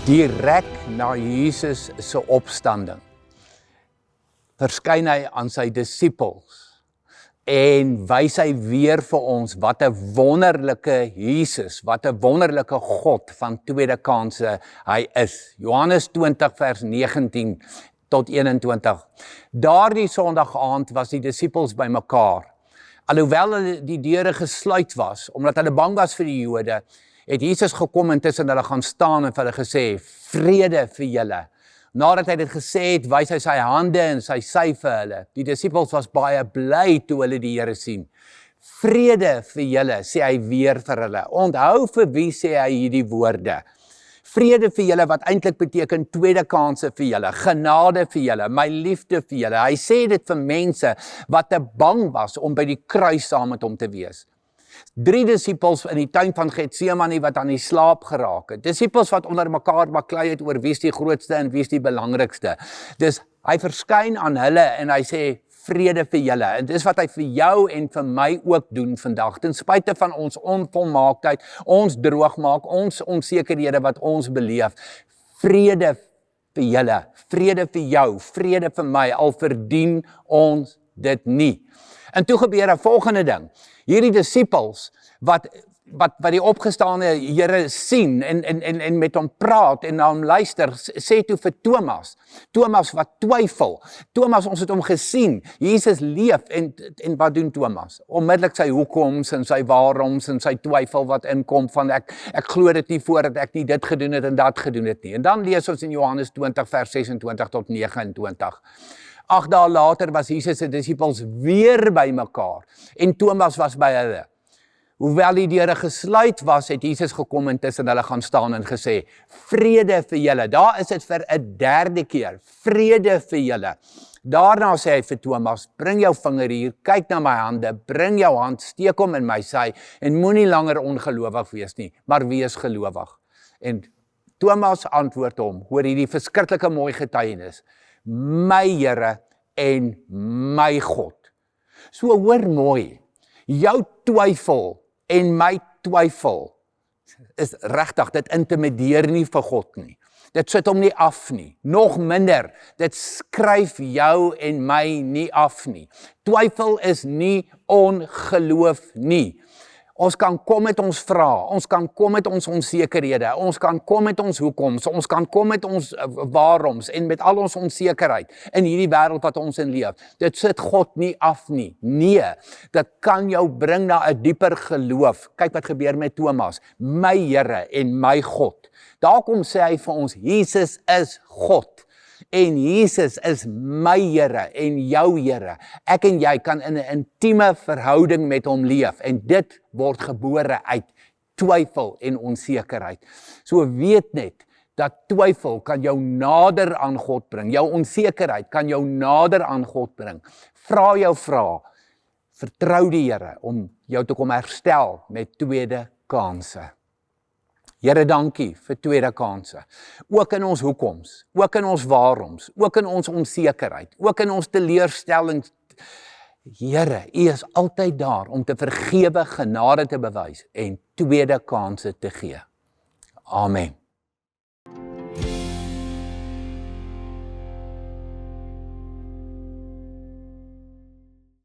Direk na Jesus se opstanding verskyn hy aan sy disippels en wys hy weer vir ons wat 'n wonderlike Jesus, wat 'n wonderlike God van tweede kanse hy is. Johannes 20 vers 19 tot 21. Daardie Sondag aand was die disippels bymekaar. Alhoewel die deure gesluit was, omdat hulle bang was vir die Jode, het Jesus gekom en tussen hulle gaan staan en vir hulle gesê, vrede vir julle. Nadat hy dit gesê het, wys hy sy hande en sy sy vir hulle. Die disippels was baie bly toe hulle die Here sien. Vrede vir julle, sê hy weer vir hulle. Onthou vir wie sê hy hierdie woorde. Vrede vir julle wat eintlik beteken tweede kanse vir julle, genade vir julle, my liefde vir julle. Hy sê dit vir mense wat te bang was om by die kruis saam met hom te wees. 3 disippels in die tuin van Getsemane wat aan die slaap geraak het. Disippels wat onder mekaar baklei het oor wie is die grootste en wie is die belangrikste. Dus hy verskyn aan hulle en hy sê vrede vir julle. En dis wat hy vir jou en vir my ook doen vandag. Ten spyte van ons onvolmaaktheid, ons droogmaak, ons onsekerhede wat ons beleef. Vrede vir julle, vrede vir jou, vrede vir my, al verdien ons dit nie. En toe gebeur 'n volgende ding. Hierdie disippels wat die opgestane Here sien en met hom praat en na hom luister, sê toe vir Thomas wat twyfel. Thomas, ons het hom gesien, Jesus leef en wat doen Thomas? Onmiddellik sy hoekoms en sy waaroms en sy twyfel wat inkom van ek glo dit nie voordat ek nie dit gedoen het en dat gedoen het nie. En dan lees ons in Johannes 20 vers 26 tot 29. 8 dae later was Jesus se disippels weer by mekaar en Thomas was by hulle. Hoewel die deure gesluit was, het Jesus gekom en tussen hulle gaan staan en gesê, vrede vir julle. Daar is dit vir 'n derde keer, vrede vir julle. Daarna sê hy vir Thomas, bring jou vinger hier, kyk na my hande, bring jou hand, steek hom in my sy en moenie langer ongelowig wees nie, maar wees gelowig. En Thomas antwoord hom, hoor hierdie verskriklike mooi getuienis, my Here en my God. So hoor mooi, jou twyfel en my twyfel is regtig, dit intimideer nie vir God nie. Dit sit hom nie af nie. Nog minder, dit skryf jou en my nie af nie. Twyfel is nie ongeloof nie. Ons kan kom met ons vrae, ons kan kom met ons onsekerhede, ons kan kom met ons hoekoms, ons kan kom met ons waaroms en met al ons onsekerheid in hierdie wêreld wat ons in leef. Dit sit God nie af nie. Nee, dit kan jou bring na 'n dieper geloof. Kyk wat gebeur met Thomas, my Here en my God. Daarom sê hy vir ons, Jesus is God. En Jesus is my Here en jou Here. Ek en jy kan in 'n intieme verhouding met hom leef en dit word gebore uit twyfel en onsekerheid. So weet net dat twyfel kan jou nader aan God bring. Jou onsekerheid kan jou nader aan God bring. Vra jou vrae. Vertrou die Here om jou te kom herstel met tweede kanse. Here, dankie vir tweede kanse. Ook in ons hoekoms, ook in ons waaroms, ook in ons onsekerheid, ook in ons teleurstellings. Here, U is altyd daar om te vergewe, genade te bewys en tweede kanse te gee. Amen.